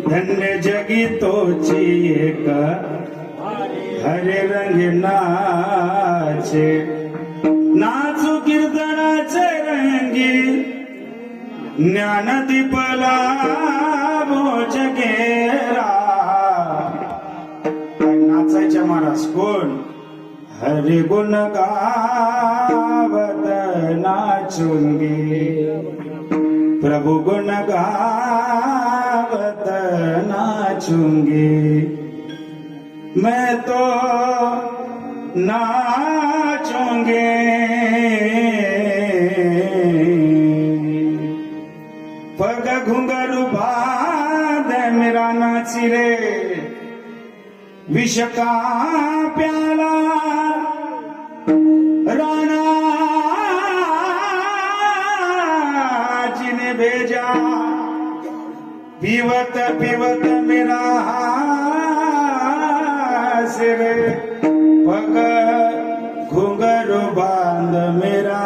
धन्य जगी तोची एक हरे रंग नाचे नाचू कीर्तनाचे रंगी ज्ञान दीपला बोच घेरा नाचायच्या महाराज कोण हरि गुण गावत नाचूंगी प्रभु गुण गावत नाचूंगी मैं तो नाचूंगी पग घुंघरू बांध मेरा नाची रे विष का प्याला राणा जी ने भेजा पीवत पीवत मेरा सिर पग घुंघरू बांध मेरा